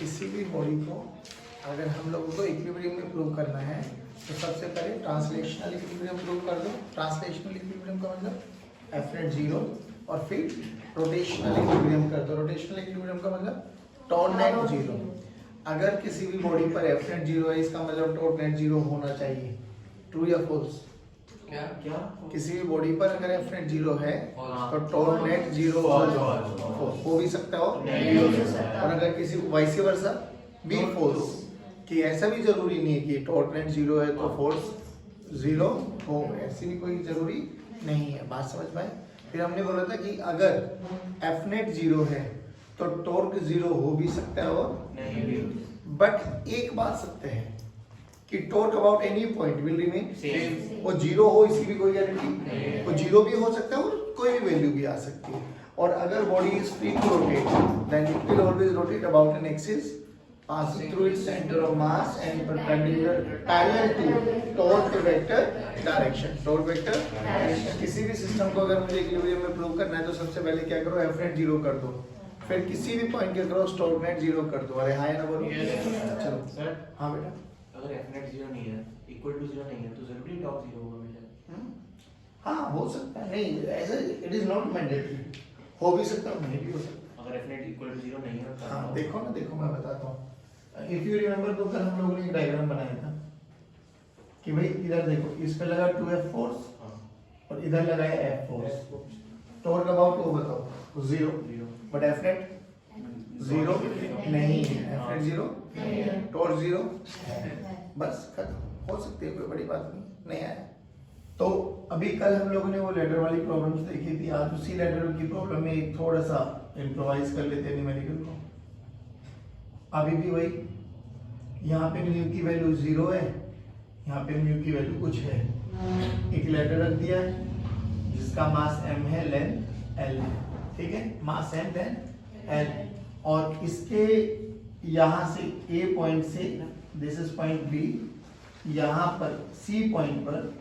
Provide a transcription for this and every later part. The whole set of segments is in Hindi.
किसी भी बॉडी को अगर हम लोगों को इक्विलिब्रियम में प्रूव करना है तो सबसे पहले ट्रांसलेशनल इक्विलिब्रियम प्रूव कर दो। ट्रांसलेशनल इक्विलिब्रियम का मतलब एफ नेट जीरो, और फिर रोटेशनल इक्विलिब्रियम कर दो। रोटेशनल इक्विलिब्रियम का मतलब टॉर्क नेट जीरो। अगर किसी भी बॉडी पर एफ नेट जीरो है इसका मतलब टॉर्क नेट जीरो होना चाहिए। ट्रू या फॉल्स? क्या किसी भी बॉडी पर अगर एफ नेट जीरो है तो टॉर्क नेट जीरो हो भी सकता हो, और अगर किसी वाइस वर्सा भी फॉल्स, कि ऐसा भी जरूरी नहीं है कि टॉर्क नेट जीरो है तो फोर्स जीरो हो, ऐसी भी कोई जरूरी नहीं है। बात समझ पाए? फिर हमने बोला था कि अगर एफ नेट जीरो है तो टॉर्क जीरो हो भी सकता है और नहीं भी, बट एक बात सत्य है कि torque about any point will remain same. और जीरो हो इसकी भी कोई गारंटी नहीं, वो जीरो भी हो सकता है और कोई भी वैल्यू भी आ सकती है। और अगर body is free to rotate then it will always rotate about an axis passing through its center of mass and perpendicular parallel to torque vector direction. Torque vector direction. किसी भी सिस्टम को अगर मुझे इक्विलिब्रियम में प्रूव करना है तो सबसे पहले क्या करो, एफ नेट जीरो कर दो, फिर किसी भी पॉइंट के क्रॉस टॉर्क नेट जीरो कर दो। अरे हाँ या ना बोलो? चलो सर हाँ बेटा, अगर एफ नेट जीरो नहीं है, इक्वल टू जीरो नहीं है, तो जरूरी टॉर्क जीरो होगा हमेशा। हाँ हो सकता है, नहीं ऐसा इट इज नॉट मैंडेटरी, हो भी सकता है नहीं भी हो सकता। अगर f net equal to zero नहीं है, हाँ देखो ना, देखो मैं बताता हूँ। इफ यू रिमेम्बर तो कल हम लोगों ने एक डायग्राम बनाया था कि भाई इधर देखो, इस पे लगा 2f फोर्स और इधर लगाया f फोर्स। टॉर्क अबाउट वो बताओ zero, but F net zero नहीं है, F net zero, torque zero, बस खत्म। हो सकती है, कोई बड़ी बात नहीं आया। तो अभी कल हम लोगों ने वो लेडर वाली प्रॉब्लम्स देखी थी, आज उसी लेडर की प्रॉब्लम में एक थोड़ा सा इम्प्रोवाइज कर लेते हैं न्यूमेरिकल को। अभी भी वही, यहाँ पे म्यू की वैल्यू जीरो है, यहाँ पे म्यू की वैल्यू कुछ है। एक लेटर रख दिया है जिसका मास m है, लेंथ l है, ठीक है, मास m लेंथ l, और इसके यहाँ से a पॉइंट से, दिस इज पॉइंट b, यहाँ पर c पॉइंट पर,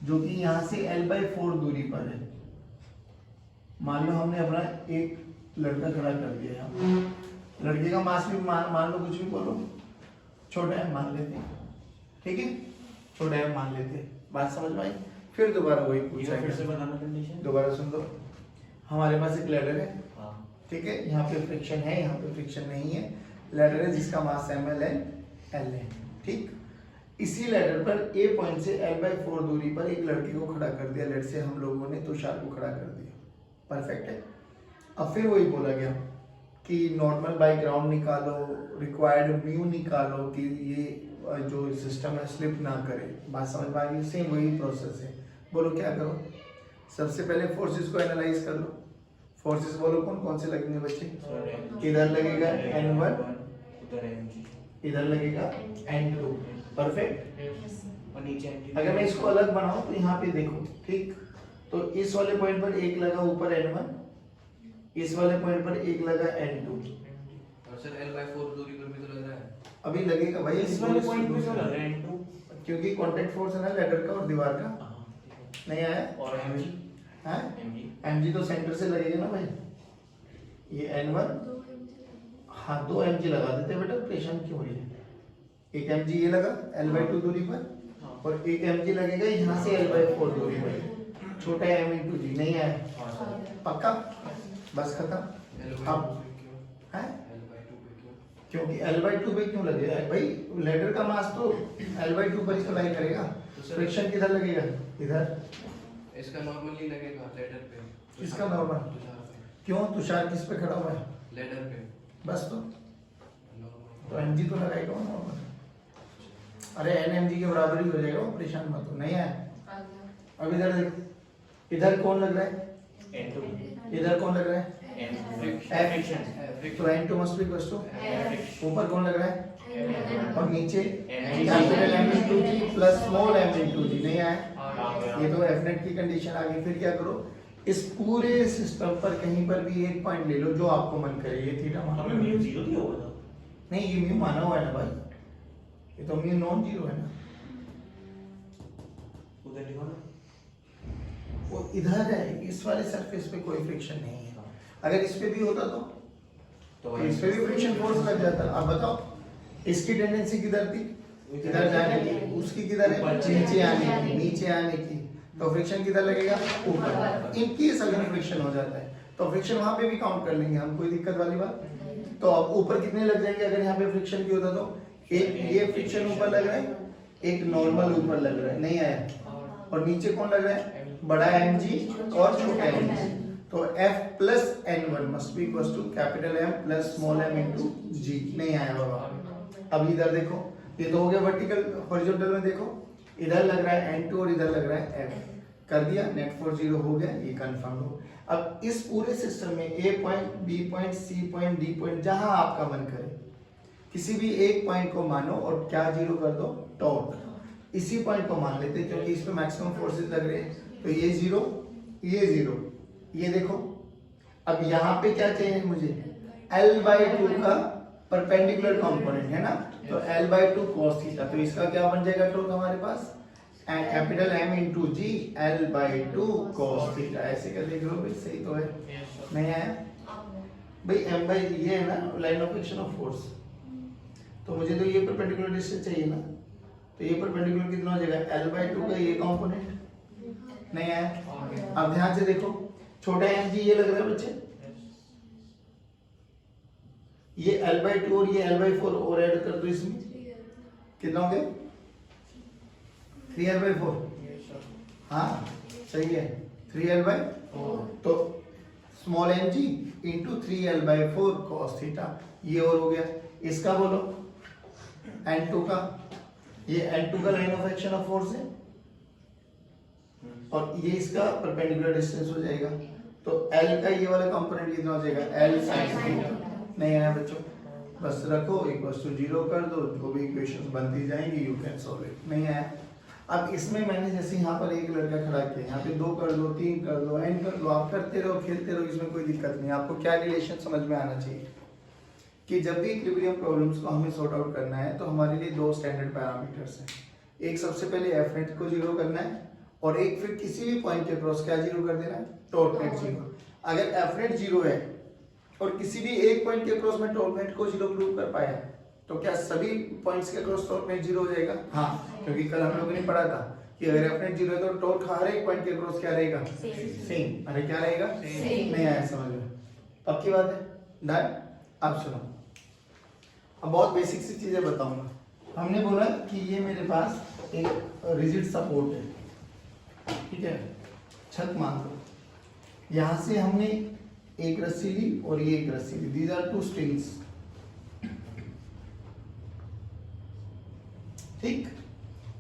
जो कि यहाँ से l/4 दूरी पर है। मान लो हमने अपना एक लड़का खड़ा कर दिया यहाँ, लड़के का मास भी मान लो, कुछ भी बोलो, छोटा m मान लेते हैं, ठीक है, छोटा m मान लेते हैं। बात समझ में आई? फिर दोबारा वही पूछा, फिर से बताना कंडीशन दोबारा सुन लो। हमारे पास एक लैडर है, हाँ, ठीक है, यहाँ पे फ्रिक्शन है, यहाँ पे फ्रिक्शन नहीं है। लैडर है जिसका मास m है, लेंथ l है, ठीक। इसी लैडर पर a पॉइंट से l/4 दूरी पर एक लड़के को खड़ा कर दिया। लेट से हम लोगों ने तुषार को खड़ा कर दिया, परफेक्ट है। अब फिर वही बोला गया कि नॉर्मल बाय ग्राउंड निकालो, रिक्वायर्ड म्यू निकालो कि ये जो सिस्टम है स्लिप ना करे। बात समझ में आ गई? सेम वही प्रोसेस है। बोलो क्या करो, सबसे पहले फोर्सेस को एनालाइज कर लो। फोर्सेस बोलो कौन कौन से लगेंगे बच्चे? इधर लगेगा n1, उधर mg, इधर लगेगा n2, परफेक्ट। और नीचे mg। अगर मैं इसको अलग बनाऊं तो यहाँ पे देखो, ठीक, तो इस वाले पॉइंट पर एक लगा ऊपर n1, इस वाले पॉइंट पर एक लगा n2, और सर l/4 दूरी पर भी तो लग रहा है। अभी लगेगा भाई इस वाले पॉइंट पे क्यों लग रहा है n2? क्योंकि कांटेक्ट फोर्स है ना लेडर का और दीवार का, हाँ, नहीं आया? और mg, हैं? mg, mg तो सेंटर से लगेगा ना भाई, ये n1, हाँ 2 mg लगा देते बेटा, परेशान क्यों हो रही है? एक mg ये लगा l/2 दूरी पर, और एक mg लगेगा यहाँ से l/4 दूरी पर, छोटा m into g, नहीं आया? हाँ सर। पक्का? बस खत्म। अब हैं? क्योंकि l/2 पे क्यों लगेगा भाई? लेडर का मास तो l/2 पर ही तो लाई करेगा। फ्रिक्शन किधर लगेगा? इधर। इसका नॉर्मली लगेगा लेडर पे। किसका नॉर्मल? तुषार पे। क्यों? तुषार किस पे खड़ा हुआ है? लेडर पे। बस तो नॉर्मल। mg तो लगाएगा वो नॉर्मल। अरे nmg के बराबर ही हो जाएगा वो, परेशान मत हो। नहीं है? अब इधर देखो, इधर कौन लग रहा है? n2, इधर कौन लग रहा है? फ्रिक्शन, तो n2 must be equal to, ऊपर कौन लग रहा है? और नीचे capital M into G plus small m into G, नहीं आया? ये तो एफ नेट की कंडीशन आ गई। फिर क्या करो, इस पूरे सिस्टम पर कहीं पर भी एक पॉइंट ले लो जो आपको मन करे। ये थीटा मान हमें लो, म्यू जीरो दिया हुआ था। नहीं ये म्यू माना हुआ है ना भाई, ये तो म्यू नॉन जीरो है ना। उधर लिखो ना, वो इधर है, इस वाले सरफेस पे कोई फ्रिक्शन नहीं है। अगर इस पे भी होता तो इस पे भी फ्रिक्शन फोर्स लग जाता है। अब बताओ इसकी टेंडेंसी किधर थी, इधर जाने की, उसकी किधर है, नीचे आने की, नीचे आने की। तो फ्रिक्शन किधर लगेगा, ऊपर। इन केस अगर फ्रिक्शन हो जाता है तो फ्रिक्शन वहां पे भी काउंट कर लेंगे हम, कोई दिक्कत वाली बात। तो अब ऊपर कितने लग जाएंगे अगर यहाँ पे फ्रिक्शन की होता तो, एक ये फ्रिक्शन ऊपर लग रहा है, एक नॉर्मल ऊपर लग रहा है, नहीं आया। और नीचे कौन लग रहा है, बड़ा mg और छोटा mg। तो F plus N1 must be equal to capital M plus small m into g। नहीं आया बाबा। अब इधर देखो, ये तो हो गया वर्टिकल। हॉरिजॉन्टल में देखो, इधर लग रहा है N2 और इधर लग रहा है F। कर दिया, नेट फोर्स 0 हो गया, ये कंफर्म हो। अब इस पूरे सिस्टम में A point, B point, C point, D point, जहां आपका मन करे किसी भी एक पॉइंट को मानो और क्या 0 कर दो, टॉर्क। इसी पॉइंट को मान लेते हैं क्योंकि इस पे मैक्सिमम फोर्सेस लग रहे हैं। तो ये 0, ये 0, ये देखो। अब यहाँ पे क्या चाहिए मुझे, L/2 का परपेंडिकुलर कंपोनेंट है ना, तो L/2 cos थीटा। तो इसका क्या बन जाएगा टॉर्क हमारे पास, कैपिटल M इंटू जी L/2 cos थीटा। ऐसे क्या देख लो भाई, सही तो है, नहीं आया भाई। M बाई ये है ना line of action of force, तो मुझे तो ये परपेंडिकुलर डिस्टेंस चाहिए ना। तो ये परपेंडिकुलर कितना हो जाएगा, L/2 का ये कंपोनेंट, नहीं आया। अब ध्यान से देखो, छोटा mg ये लग रहा है बच्चे, ये L/2 और ये L/4 और ऐड कर दो इसमें, कितना हो गया, 3L/4। हाँ सही है, 3L/4। तो small mg into 3L/4 cos theta, ये और हो गया। इसका बोलो N2 का, ये N2 का line of action of force है और ये इसका परपेंडिकुलर डिस्टेंस हो जाएगा। तो L का ये वाला कंपोनेंट कितना हो जाएगा, L sin थीटा। नहीं आया बच्चों, बस रखो इक्वल्स टू 0 कर दो, जो भी इक्वेशंस बनती जाएंगी यू कैन सॉल्व इट। नहीं आया। अब इसमें मैंने जैसे यहाँ पर एक लड़का खड़ा किया, यहाँ पे 2 कर दो, 3 कर दो, n कर दो, आप करते रहो, खेलते रहो, इसमें कोई दिक्कत नहीं। आपको क्या रिलेशन समझ में आना चाहिए कि जब भी इक्विलिब्रियम प्रॉब्लम्स को हमें सॉर्ट आउट करना है तो हमारे लिए 2 स्टैंडर्ड पैरामीटर्स हैं। एक सबसे पहले एफ नेट को 0 करना है और एक फिर किसी भी पॉइंट के क्रॉस क्या 0 कर देना है, टॉर्क नेट 0। अगर एफ नेट 0 है और किसी भी एक पॉइंट के क्रॉस में टॉर्क नेट को 0 प्रूव कर पाया तो क्या सभी पॉइंट्स के क्रॉस टॉर्क नेट 0 हो जाएगा? हाँ, क्योंकि कल हम लोगों ने पढ़ा था कि अगर एफ नेट 0 है तो टॉर्क हर एक पॉइंट के क्रॉस क्या रहेगा, सेम। अरे क्या रहेगा, नहीं आया समझ में, पक्की बात है, डन। अब सुनो, अब बहुत बेसिक सी चीजें बताऊंगा। हमने बोला कि ये मेरे पास एक रिजिड सपोर्ट है, ठीक है, छत मान लो, यहां से हमने एक रस्सी ली और ये एक रस्सी ली, दीज आर 2 स्ट्रिंग्स, ठीक।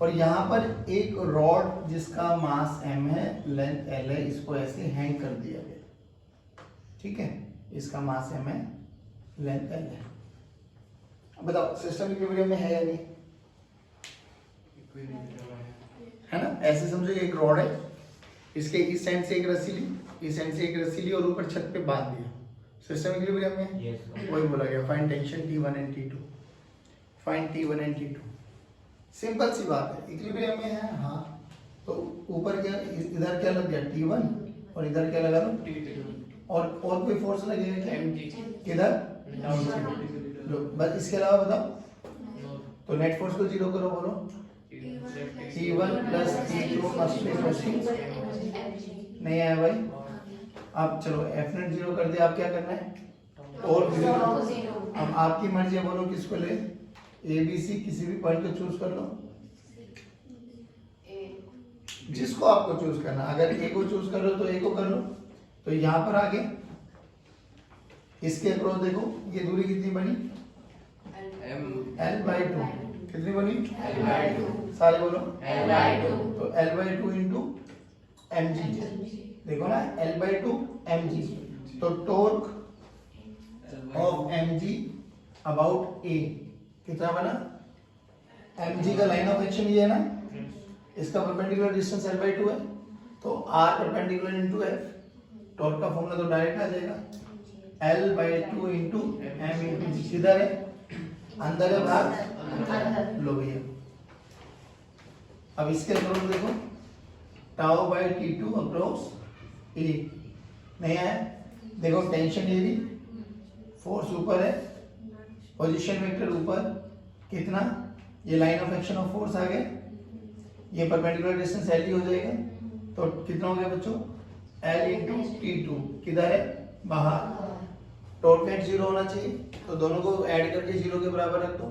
और यहां पर एक रॉड जिसका मास m है, लेंथ l है, इसको ऐसे हैंग कर दिया गया, ठीक है, इसका मास m है, लेंथ l है। अब बताओ सिस्टम इक्विलिब्रियम में है या नहीं, है ना? ऐसे समझो एक रॉड है, इसके इस साइड से एक रस्सी ली, इस साइड से एक रस्सी ली और ऊपर छत पे बांध दिया, सिस्टम इक्विलिब्रियम में। yes, वही बोला गया, find tension T1 and T2, find T1 and T2। Simple सी बात है, इक्विलिब्रियम में है, हाँ। तो ऊपर क्या, इधर क्या लग गया T1 और इधर क्या लगा लो T2, और कोई फोर्स लगेगा क्या, इधर, बस इसके अलावा बताओ। तो नेट फोर्स को 0 करो, बोलो T1 plus T2 must be equal, नहीं आया भाई। अब चलो F नेट 0 कर दिया, आप क्या करना है, और 0। अब आपकी मर्जी है, बोलो किसको ले, A B C किसी भी पॉइंट को चूज कर लो, जिसको आपको चूज करना। अगर A को चूज कर लो तो A को कर लो। तो यहाँ पर आगे इसके अक्रॉस देखो, ये दूरी कितनी बनी, L/2, कितनी बनी, L/2, सारे बोलो L/2। तो L/2 इंटू mg, देखो ना, L/2 mg। तो torque of mg about A कितना बना, mg का लाइन ऑफ एक्शन ये है ना, इसका परपेंडिकुलर डिस्टेंस L/2 है, तो r perpendicular into f, torque का फॉर्मूला तो डायरेक्ट आ जाएगा, L/2 into m into g। किधर है, अंदर है, बाहर, लो भैया। अब इसके अक्रॉस देखो, tau bye T2 across A, नहीं आया। देखो टेंशन ये भी फोर्स ऊपर है, पोजीशन वेक्टर ऊपर कितना, ये line of action of force आ गया, ये परपेंडिकुलर डिस्टेंस एल हो जाएगा, तो कितना हो गया बच्चों, एल इंटू T2 किधर है, बाहर, टॉर्क एट जीरो होना चाहिए, तो दोनों को ऐड करके जीरो के बराबर रख दो,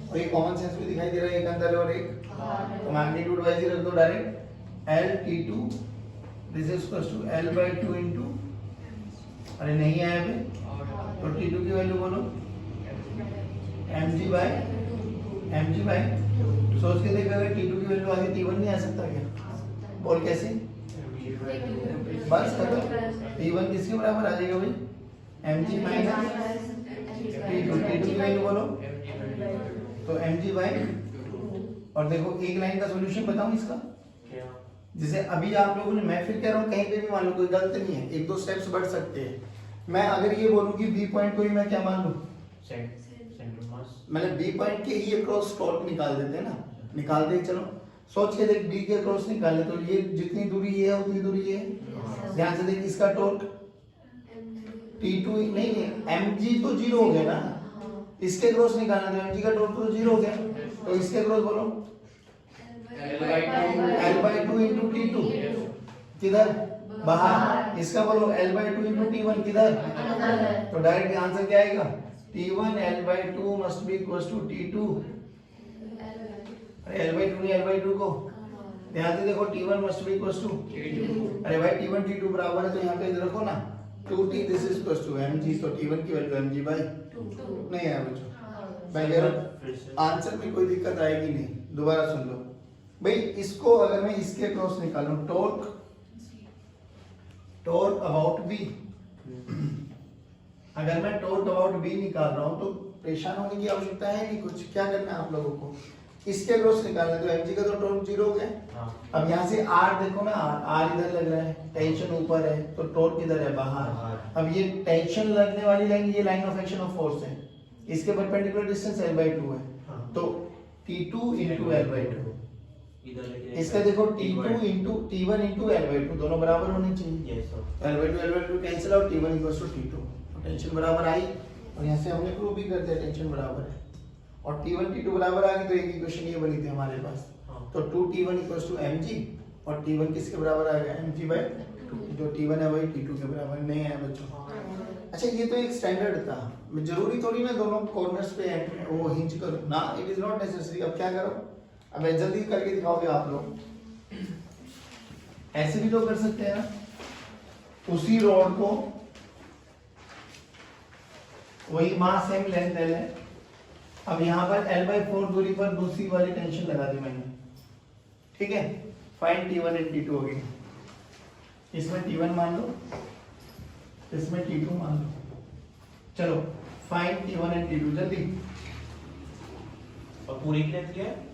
और ये कॉमन सेंस भी दिखाई दे रहा है, एक अंदर और एक, तो मैग्नीट्यूड वाइज ही रख दो direct, l T2 this is equal to l by two into, अरे नहीं आया पे, तो T2 की वैल्यू बोलो mg बाई, सोच के देखो अगर T2 की वैल्यू आगे T1 नहीं आ सकता क्या, बोल कैसे, बस खत्म, T1 किसके बराबर आ जाएगा भाई, mg माइनस T2 की वैल्यू बोलो, तो mg बाई, और देखो एक लाइन का सॉल्यूशन बताऊं इसका, क्या? जैसे अभी आप लोगों ने, मैं फिर कह रहा हूँ कहीं पे भी मान लो कोई गलत नहीं है, एक दो स्टेप्स बढ़ सकते हैं, मैं अगर ये बोलूं कि बी पॉइंट को ही मैं क्या मान लूं, सेंटर मास, मतलब बी पॉइंट के ही अक्रॉस टॉर्क निकाल देते हैं ना, निकाल दे, चलो सोच के देख, बी के अक्रॉस निकाले तो ये जितनी दूरी ये है उतनी दूरी ये है, ध्यान से देख इसका टॉर्क T2 नहीं, mg तो जीरो हो गया ना, इसके अक्रॉस निकालना तो mg का टॉर्क तो जीरो हो गया, तो इसके अक्रॉस बोलो L by 2 into T2 किधर, बाहर, इसका बोलो L by 2 into T1 किधर, तो डायरेक्ट आंसर क्या आएगा, T1 L by 2 must be equals to T2, अरे L by 2 नहीं, L by 2 को ध्यान से देखो, T1 must be equals to T2, अरे भाई T1 T2 बराबर है तो यहाँ पे रखो ना 2T, this is equals to mg, तो T1 की वैल्यू mg by 2 नहीं आया बच्चों, मैं कह रहा हूँ आंसर में कोई दिक्कत आएगी नहीं, दोबारा सुन लो भाई, इसको अगर मैं इसके क्रॉस निकालूं, टॉर्क अबाउट बी, अगर मैं टॉर्क अबाउट बी निकाल रहा हूं तो परेशान होने की आवश्यकता है नहीं, कुछ क्या करना है आप लोगों को, इसके क्रॉस निकालना है, तो mg का तो टॉर्क जीरो हो गया, अब यहाँ से r देखो ना, r इधर लग रहा है, टेंशन ऊपर है, तो टॉर्क किधर है, बाहर, अब ये टेंशन लगने वाली लाइन, ये line of action of force है, इसके परपेंडिकुलर डिस्टेंस l by 2 है, तो T2 into l by 2, इसका देखो T2 into T1 into L by 2 दोनों बराबर होने चाहिए, L by 2 cancel out, T1 equals to T2, tension बराबर आई, और यहाँ से हमने प्रूव भी कर दिया टेंशन बराबर है, और T1 T2 बराबर आ गई, तो एक इक्वेशन ये बनी थी हमारे पास, तो 2T1 equals to mg, और T1 किसके बराबर आ गया, mg by 2, जो T1 है वही T2 के बराबर नहीं है बच्चों। अच्छा ये तो एक स्टैंडर्ड था, जरूरी थोड़ी ना दोनों कॉर्नर्स पे वो हिंज करो ना, इट इज नॉट नेसेसरी, अब क्या करो, अब जल्दी करके दिखाओगे आप लोग, ऐसे भी तो कर सकते हैं ना, उसी रोड को वही मास एम लेंथ एल है, अब यहाँ पर L by 4 दूरी पर दूसरी वाली टेंशन लगा दी मैंने, ठीक है, फाइंड T1 एंड T2 हो गई, इसमें T1 मान लो, इसमें T2 मान लो, चलो फाइंड T1 एंड T2 जल्दी, और पूरी की लेंथ क्या है,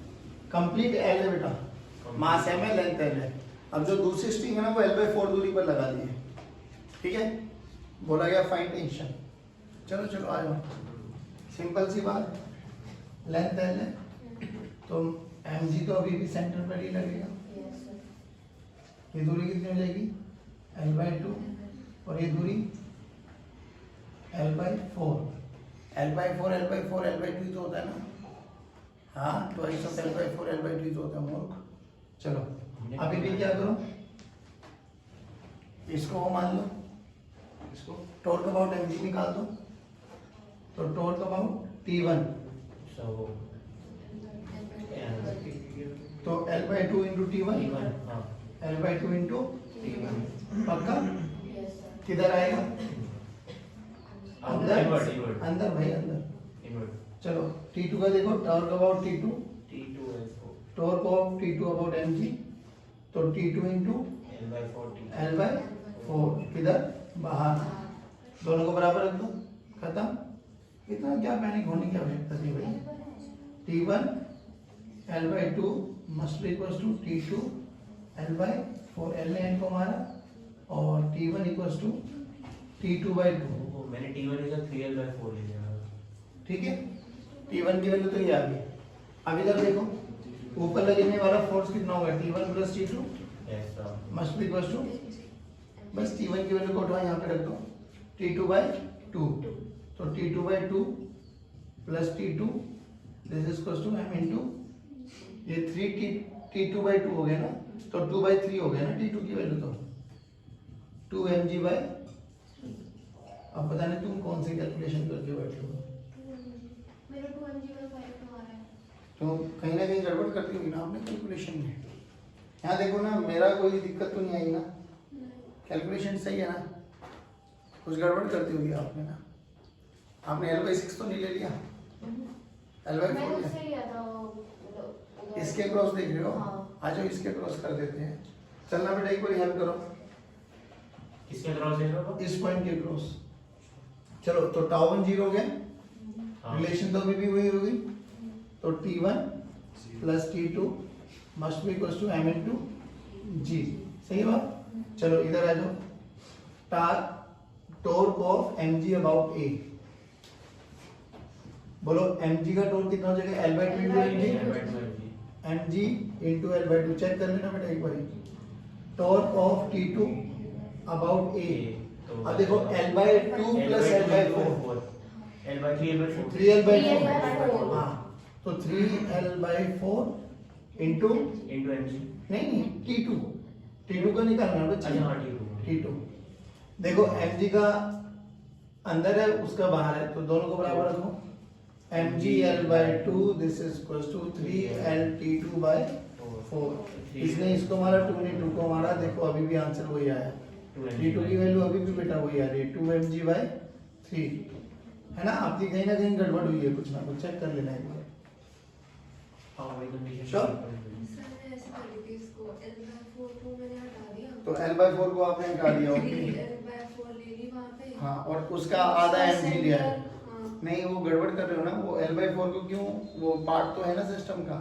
कंप्लीट एल है बेटा, मास एम है, लेंथ एल है, अब जो दूसरी स्ट्रिंग है ना वो L by 4 दूरी पर लगा दी है, ठीक है, बोला गया फाइंड टेंशन, चलो चलो आ जाओ, सिंपल सी बात, लेंथ एल है तो mg तो अभी भी सेंटर पर ही लगेगा, ये दूरी कितनी हो जाएगी L by 2, और ये दूरी L by 4, L by 4 L by 4 L by 2 तो होता है ना, हाँ तो ऐसा L by 4 L by 2 तो होता है मूर्ख, चलो अभी भी क्या करो, इसको वो मान लो, इसको टॉर्क अबाउट mg निकाल दो, तो टॉर्क अबाउट T1 तो L by 2 into T1, L by 2 into T1, पक्का किधर आएगा, अंदर अंदर भाई अंदर, चलो T2 का देखो, torque about T2, torque of T2 about mg, तो T2 into L by 4 किधर, बाहर, दोनों को बराबर रख दो, खत्म, इतना क्या पैनिक होने की आवश्यकता थी भाई, T1 L by 2 must be equals to T2 L by 4, L ने n को मारा, और T1 equals to T2 by 2, मैंने T1 is a 3L by 4 ले लिया, ठीक है, T1 की वैल्यू तो ये आ गई, अब इधर देखो ऊपर लगने वाला फोर्स कितना होगा, T1 plus T2 must be equals to, बस T1 की वैल्यू को उठवा यहाँ पे रख दो, T2 by 2, तो T2/2 plus T2 this is equals to m into ये 3T2/2 हो गया ना, तो 2/3 हो गया ना T2 की वैल्यू, तो 2mg/। अब पता नहीं तुम कौन सी कैलकुलेशन करके बैठे हो, मेरा 2mg/5 आ रहा है। तो कहीं ना कहीं गड़बड़ करती होगी ना आपने कैलकुलेशन में। यहाँ देखो ना, मेरा कोई दिक्कत तो नहीं आई ना, कैलकुलेशन सही है ना, कुछ गड़बड़ करती होगी आपने ना। आपने L/6 तो नहीं ले लिया, L/4 मैंने लिया। उससे लिया था इसके क्रॉस देख रहे हो, हाँ। आ जाओ इसके क्रॉस कर देते हैं। चलना बेटा, एक बार हेल्प करो, किसके क्रॉस देख रहे हो? इस पॉइंट के क्रॉस। चलो, तो τ1 0 हो गया, हाँ। रिलेशन तो अभी भी वही होगी, तो T1 plus T2 must be equals to m into g। सही है बात? चलो इधर आ जाओ, torque of mg about a। बोलो mg का टॉर्क कितना हो जाएगा? L/2 into mg into L/2। Check कर लेना बेटा एक बार, torque of T2 about a। अब देखो L/2 plus L/4 L/3 3L/4। हाँ, तो 3L/4 इंटू into mg। नहीं T2 का निकालना है बच्चे। अच्छा हाँ, T2। देखो mg का अंदर है, उसका बाहर है, तो दोनों को बराबर रखो। mg L/2 this is equals to 3L T2/4। इसने इसको मारा, 2 ने 2 को मारा, देखो अभी भी आंसर वही आया। T2 की वैल्यू अभी भी बेटा वही आ रही है, 2mg/3 है ना। आपकी कहीं ना कहीं गड़बड़ हुई है, कुछ ना कुछ चेक कर लेना एक बार। हाँ, वही condition। Sure? सर ने ऐसे कर दी इसको L/4 को मैंने हटा दिया, तो L/4 को आपने हटा दिया, ओके। L/4 ले ली वहाँ पे। हाँ, और उसका आधा mg लिया है। हाँ। नहीं, वो गड़बड़ कर रहे हो ना, वो L/4 को क्यों, वो पार्ट तो है ना सिस्टम का,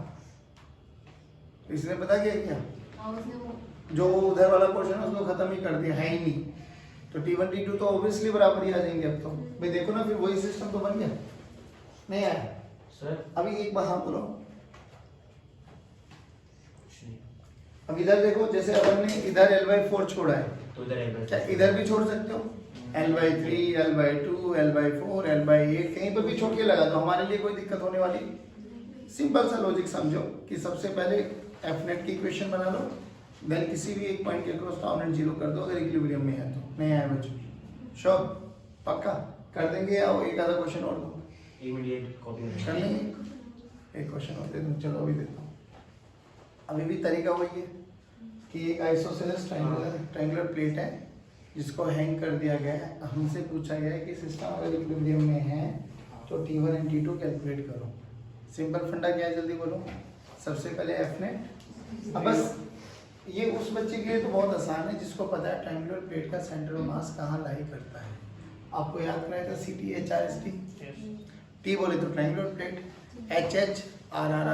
इसने पता क्या किया, और उसने वो जो उधर वाला पोर्शन है उसको खत्म ही कर दिया, है ही नहीं। तो T1 T2 तो ऑब्वियसली बराबर ही आ जाएंगे अब तो। भाई देखो ना, फिर वही सिस्टम तो बन गया, नहीं आया? सर अभी एक बार हाँ बोलो। कुछ नहीं, अब इधर देखो, जैसे अपन ने इधर L/4 छोड़ा है, तो इधर क्या L/4 इधर भी छोड़ सकते हो? L/3, L/2, L/4, L/8 कहीं पर भी छोड़ के लगा दो, हमारे लिए कोई दिक्कत होने वाली। सिंपल सा लॉजिक समझो कि सबसे पहले F net की इक्वेशन बना लो, देन किसी भी एक पॉइंट के क्रॉस टॉप नेट 0 कर दो अगर इक्विलिब्रियम में है तो। नहीं आया बच्चों? श्योर? पक्का कर देंगे या एक आधा क्वेश्चन और दो? इमीडिएट कॉपी कर लेंगे, एक क्वेश्चन और दे दूं, चलो अभी देता हूँ। अभी भी तरीका वही है कि एक आइसोसेलेस ट्रायंगुलर प्लेट है जिसको हैंग कर दिया गया है। हमसे पूछा गया है कि सिस्टम अगर इक्विलिब्रियम में है तो T1 एंड T2 कैलकुलेट करो। सिंपल फंडा क्या है, जल्दी बोलो। सबसे पहले F net। अब बस ये उस बच्चे के लिए तो बहुत आसान है जिसको पता है ट्रायंगुलर प्लेट का सेंटर ऑफ मास कहाँ लाई करता है। आपको याद कराया था CT/HRST। T बोले तो triangular plate, HH RR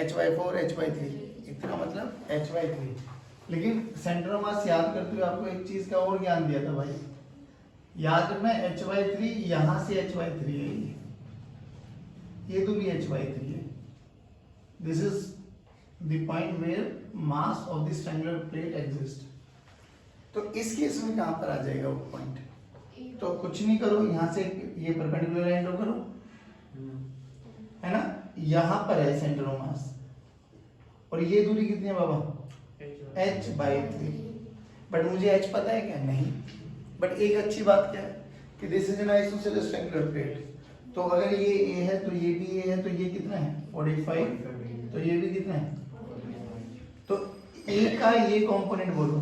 HY4 HY3, इतना मतलब HY3। लेकिन सेंटर ऑफ मास याद करते हुए आपको एक चीज का और ज्ञान दिया था भाई, याद रखना HY3 यहाँ से HY3 है, ये दूरी HY3 है। This is the point where mass of this triangular plate exist. तो इस केस में कहाँ पर आ जाएगा वो पॉइंट? तो कुछ नहीं करो, यहाँ से ये परपेंडिकुलर लाइन ड्रॉ करो, है ना, यहाँ पर है सेंटर ऑफ मास, और ये दूरी कितनी है बाबा? H/3। बट मुझे H पता है क्या? नहीं। बट एक अच्छी बात क्या है कि this is an isosceles triangular plate, तो अगर ये A है तो ये भी A है, तो ये कितना है? 45, तो ये भी कितना है? तो A का ये कंपोनेंट बोलो,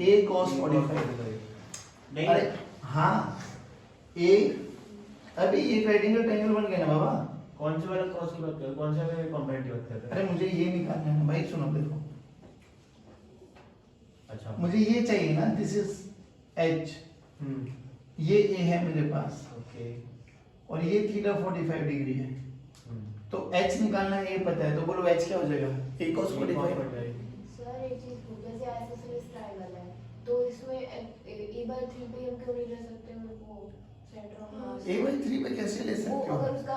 A cos 45। नहीं, अरे हाँ, A अभी ये ट्रायंगल बन गया ना बाबा। कौन से वाला क्रॉस की बात कर रहे हो? कौन सा वाला कंपोनेंट की बात कर रहे हो? अरे मुझे ये निकालना है ना भाई, सुनो देखो, अच्छा, मुझे ये चाहिए ना, दिस इज H, ये A है मेरे पास, ओके, और ये थीटा 45 डिग्री है, तो H निकालना है, ये पता है, तो बोलो H क्या हो जाएगा? A cos 45। सर एक चीज पूछ, जैसे आइसोसेलेस ट्रायंगल है तो इसमें A/3 पे हम क्यों नहीं ले सकते उनको सेंटर ऑफ मास? A/3 पे कैसे ले वो सकते हो? अगर उसका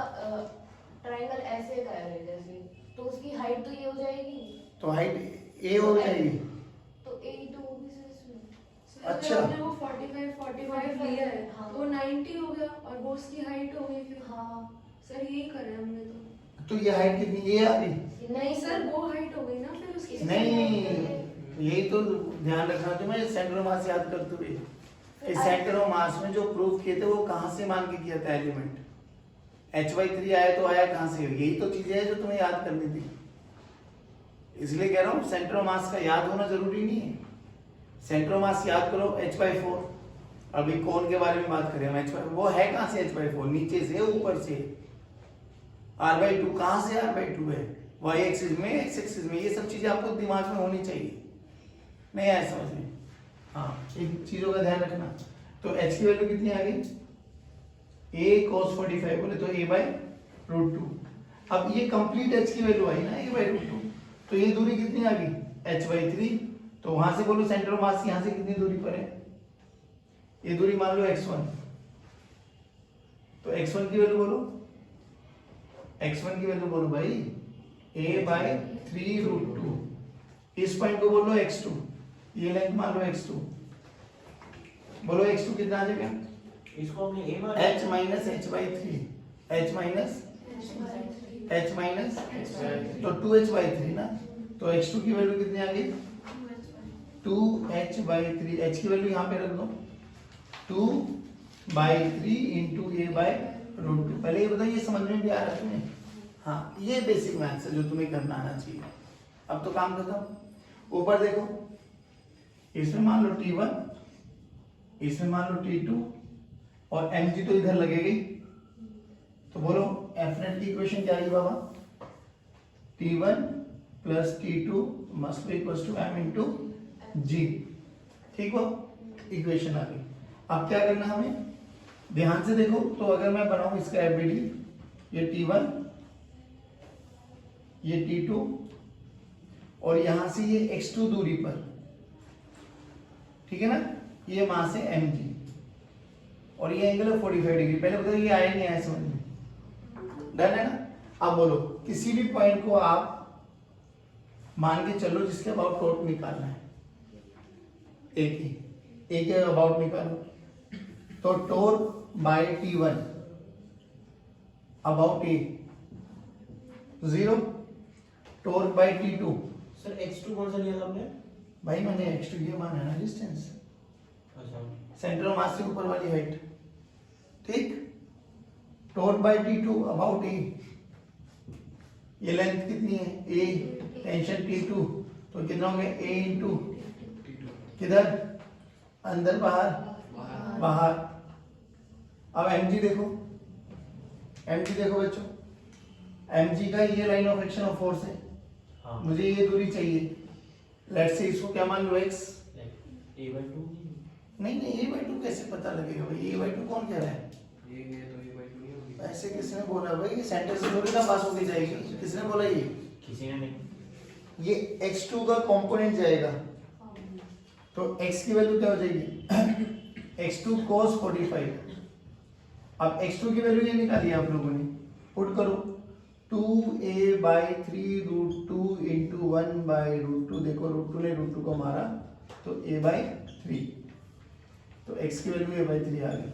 ट्रायंगल ऐसे का है जैसे, तो उसकी हाइट तो ये हो जाएगी, तो हाइट A हो जाएगी। तो A तो वो भी सर इसमें। अच्छा। आपने वो 45 45 लिया है हाँ। तो 90 हो गया और वो उसकी हाइट हो गई फिर। हाँ सर यही करे हमने तो। तो ये हाइट कितनी ये आ गई? नहीं सर वो हाइट हो गई ना फिर उसकी। नहीं, यही तो ध्यान रखना तुम्हें सेंटर ऑफ मास याद करते हुए। इस सेंटर ऑफ मास में जो प्रूफ किए थे वो कहाँ से मान के किया था एलिमेंट? h/3 आया तो आया कहाँ से? यही तो चीजें है जो तुम्हें याद करनी थी। इसलिए कह रहा हूँ सेंटर ऑफ मास का याद होना जरूरी नहीं है। सेंटर ऑफ मास याद करो h/4। अभी कौन के बारे में बात करें हम? h/4 वो है कहाँ से? h/4 नीचे से ऊपर से। r/2 कहाँ से? r/2 है y एक्सिस में x एक्सिस में। ये सब चीजें आपको दिमाग में होनी चाहिए, नहीं आया समझ में? हाँ, इन चीजों का ध्यान रखना। तो h की वैल्यू कितनी आ गई? a cos 45 बोले तो a/√2। अब ये कंप्लीट h की वैल्यू आई ना a/√2। तो ये दूरी कितनी आ गई? h/3। तो वहां से बोलो सेंटर ऑफ मास यहां से कितनी दूरी पर है? ये दूरी मान लो x1। तो x1 की वैल्यू बोलो। x1 की वैल्यू बोलो भाई a/3√2। इस पॉइंट को बोलो x2। ये लेंथ मान लो x2। बोलो x2 कितना आ जाएगा? इसको हमने a मान h minus h/3। h minus h minus तो 2h/3 ना। तो x2 की वैल्यू कितनी आ गई? 2h/3। h की वैल्यू यहाँ पे रख दो 2/3 इंटू a/√2। पहले ये बताओ ये समझ में भी आ रहा है तुम्हें? हाँ, ये बेसिक मैथ्स है जो तुम्हें करना आना चाहिए। अब तो काम खत्म। ऊपर देखो, इसमें मान लो t1, इसमें मान लो t2 और mg तो इधर लगेगी। तो बोलो एफ नेट की इक्वेशन क्या आई बाबा? t1 plus t2 must be equals to m into g। ठीक हो, इक्वेशन आ गई। अब क्या करना हमें? ध्यान से देखो। तो अगर मैं बनाऊं इसका एफबीडी, ये t1, ये t2 और यहां से ये x2 दूरी पर, ठीक है ना? ये वहां से mg और ये एंगल है 45 डिग्री। पहले बताओ ये आया नहीं आया समझ में? डन है ना? अब बोलो किसी भी पॉइंट को आप मान के चलो जिसके अबाउट टॉट निकालना है। एक ही अबाउट निकालो। तो taught by t1 about a 0, taught by t2। Sir x2 कौन सा लिया था आपने? भाई मैंने x2 ये माना है ना डिस्टेंस, अच्छा सेंटर ऑफ मास से ऊपर वाली हाइट। ठीक, taught by t2 about a। ये लेंथ कितनी है? a, tension t2। तो कितना हो गया? a इंटू किधर? अंदर बाहर? बाहर। अब mg देखो, mg देखो बच्चों, mg का ये line of action of force है। हाँ मुझे ये दूरी चाहिए। लेट्स से इसको क्या मान लो x। a/2 नहीं a/2 कैसे पता लगेगा भाई? a/2 कौन कह रहा है? ये तो ये बाई 2 नहीं होगी। ऐसे किसने बोला भाई? ये सेंटर से थोड़ी ना पास होके जाएगी। किसने बोला ये? किसी ने नहीं। ये x2 का कंपोनेंट जाएगा। तो x की वैल्यू क्या हो जाएगी? x2 cos 45। अब x2 की वैल्यू ये निकाली आप लोगों ने, पुट करो 2a/3√2 इंटू 1/√2। देखो √2 ने √2 को मारा तो a/3। तो x की वैल्यू a/3 आ गई।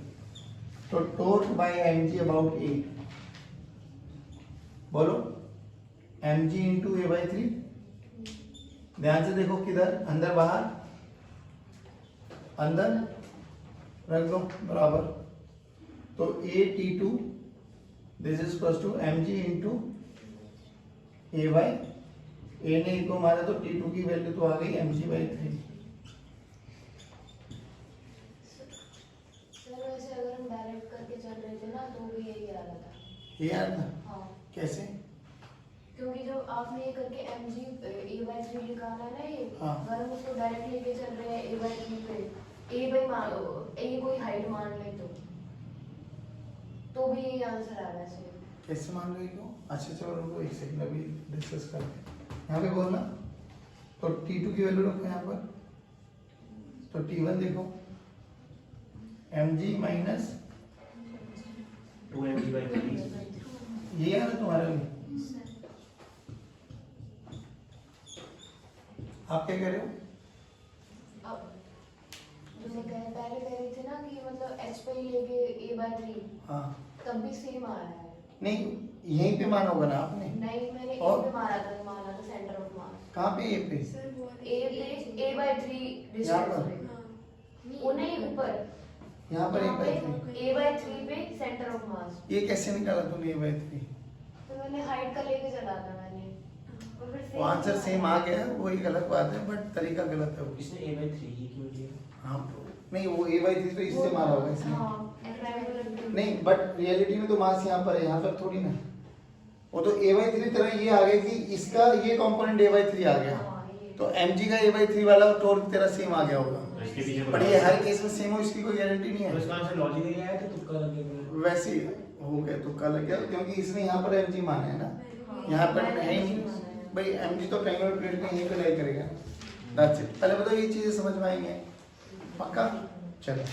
तो taught by mg about a, बोलो mg इंटू a/3। ध्यान से देखो किधर? अंदर बाहर? अंदर रख दो बराबर। तो a t2 this is equals to mg into a ने को मारा तो t2 की वैल्यू तो आ गई mg/3। सर वैसे अगर हम डायरेक्ट करके चल रहे थे ना तो भी यही आ रहा था। ये यार ना हाँ, कैसे? क्योंकि जो आपने ये करके mg a/3 निकाला है ना, ये हाँ। अगर हम उसको डायरेक्ट लेके चल रहे हैं a/3 पे, a कोई हाइट मान ले तो भी यही आंसर आ रहा है सर। कैसे मान लो क्यों? अच्छा चलो रुको एक सेकंड, अभी डिस्कस करते हैं। यहाँ पे बोलना तो t2 की वैल्यू रखो यहाँ पर। तो t1 देखो mg माइनस 2mg/3। ये आ रहा तुम्हारा भी। आप क्या कह रहे हो? अब जो पहले कह रहे थे ना कि मतलब h पे ही लेके a/3 हाँ तब भी सेम आ रहा है। नहीं यहीं पे माना होगा ना आपने, नहीं मैंने और? a पे मारा था सेंटर ऑफ मास। कहाँ पे ये पे? सर वो a पे a/3 यहाँ डिस्टेंस पर? पे। हाँ वो नहीं ऊपर यहाँ पर यहाँ पे A/3 a/3 पे सेंटर ऑफ मास। ये कैसे निकाला तूने A/3? तो मैंने हाइट का लेके चला था मैंने और फिर वो आंसर सेम आ गया, वो एक अलग बात है बट तरीका गलत है वो। इसने a/3 ही क्यों लिया? हाँ नहीं वो A/3 तो इससे मारा होगा इसने। हाँ triangular नहीं बट रियलिटी में तो मास यहाँ पर है, यहाँ पर थोड़ी ना। वो तो A/3 तरह ये आ गया कि इसका ये कंपोनेंट A/3 आ गया, हाँ, ये। तो mg का A/3 वाला टॉर्क तेरा सेम आ गया होगा। तो इसके पीछे पर ये हर केस में सेम हो इसकी कोई गारंटी नहीं तो है। इसका आंसर लॉजिकली आया तो तुक्का लग गया। वैसे ही हो गया, तुक्का लग गया क्योंकि इसने यहाँ पर mg माना है ना, हाँ, यहाँ पर मैंने है ही ऐसे नहीं। माना है। भाई mg तो ट्रायंगुलर प्लेट में यहीं पे लाई करेगा। That's it. पहले बताओ ये चीजें समझ में आएंगे? पक्का? चलो।